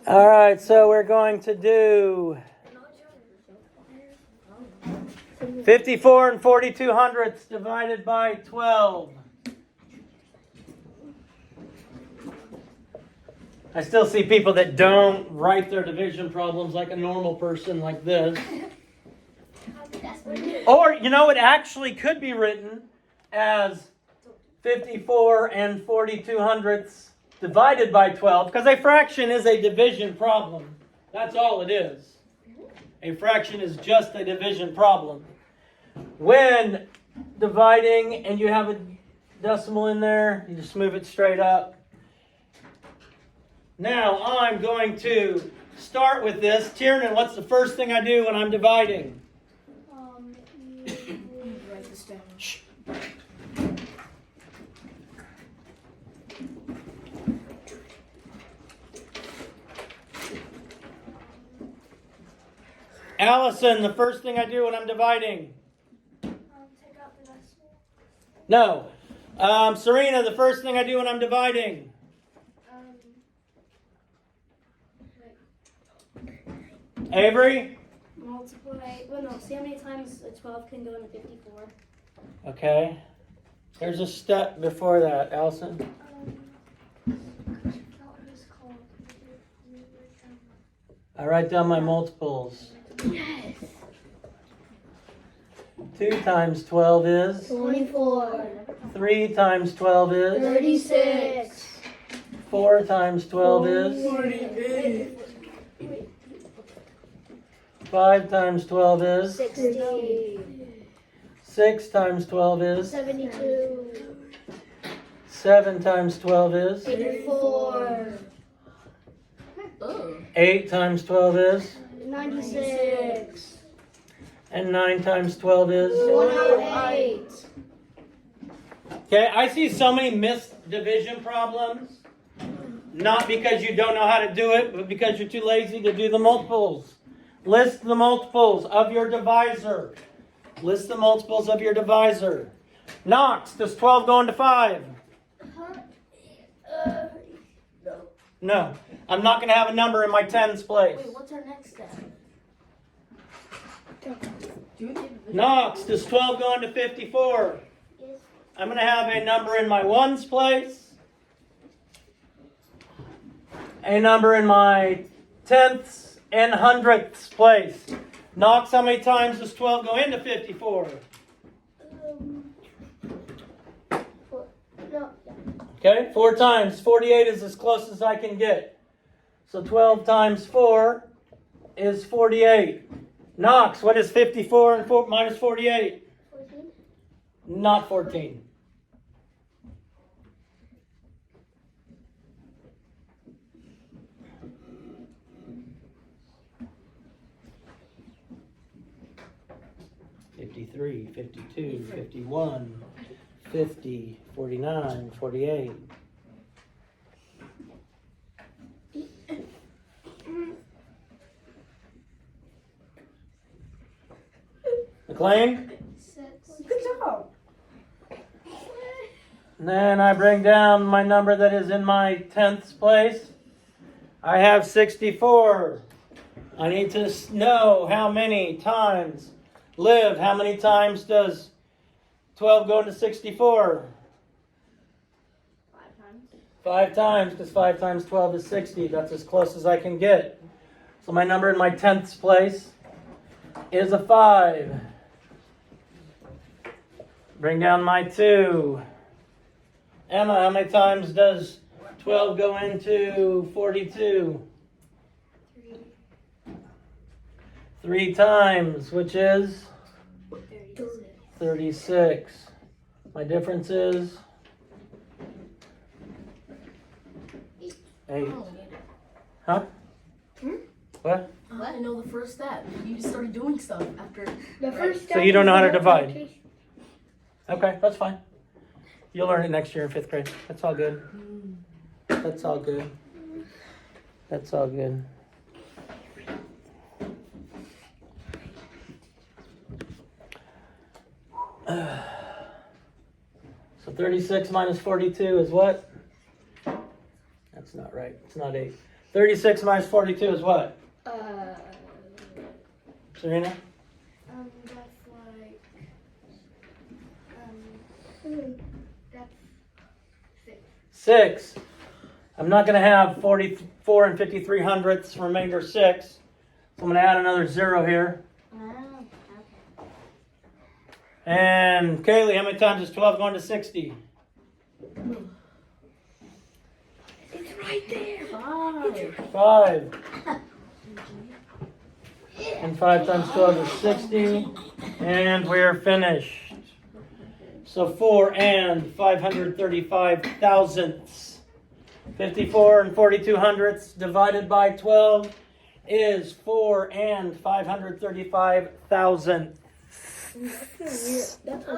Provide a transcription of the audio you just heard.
All right, so we're going to do 54 and 42 hundredths divided by 12. I still see people that don't write their division problems like a normal person like this. Or, you know, it actually could be written as 54 and 42 hundredths divided by 12, because a fraction is a division problem. That's all it is. A fraction is just a division problem. When dividing and you have a decimal in there, you just move it straight up. Now I'm going to start with this. Tiernan, what's the first thing I do when I'm dividing? You write this down. Shh. Allison, the first thing I do when I'm dividing? Take out the decimal. No. Serena, the first thing I do when I'm dividing? Avery? Multiply. Well, no. See how many times a 12 can go into 54. Okay. There's a step before that, Allison. I write down my multiples. Yes. 2 times 12 is? 24. 3 times 12 is? 36. 4 times 12 is? 48. 5 times 12 is? 60. 6 times 12 is? 72. 7 times 12 is? 84. 8 times 12 is? 96. And 9 times 12 is? 108. Okay, I see so many missed division problems. Not because you don't know how to do it, but because you're too lazy to do the multiples. List the multiples of your divisor. List the multiples of your divisor. Knox, does 12 go into 5? No. I'm not going to have a number in my tens place. Wait, what's our next step? Knox, does 12 go into 54? Yes. I'm going to have a number in my ones place. A number in my tenths and hundredths place. Knox, how many times does 12 go into 54? 4. No. Okay, 4 times. 48 is as close as I can get. So 12 times 4 is 48. Knox, what is 54 and 4 minus 48? 14. Not 14. $53, $52, $51, $50, $49, $48. McLean? 6. Good job. And then I bring down my number that is in my tenths place. I have 64. I need to know how many times. Liv, how many times does 12 go into 64? 5 times. 5 times, because 5 times 12 is 60. That's as close as I can get. So my number in my tenths place is a 5. Bring down my 2. Emma, how many times does 12 go into 42? 3. 3 times, which is 36. 36. My difference is 8. Huh? What? I didn't know the first step. You just started doing stuff after. The first So you don't know how to divide? Okay, that's fine. You'll learn it next year in 5th grade. That's all good. That's all good. That's all good. So 36 minus 42 is what? That's not right. It's not 8. 36 minus 42 is what? Serena? That's like, that's 6. 6. I'm not going to have 44 and 53 hundredths, remainder 6. So I'm going to add another 0 here. And Kaylee, how many times is 12 going to 60? It's right there. 5. 5. And 5 times 12 is 60. And we're finished. So 4 and 535 thousandths. 54 and 42 hundredths divided by 12 is 4 and 535 thousandths. That's weird. That's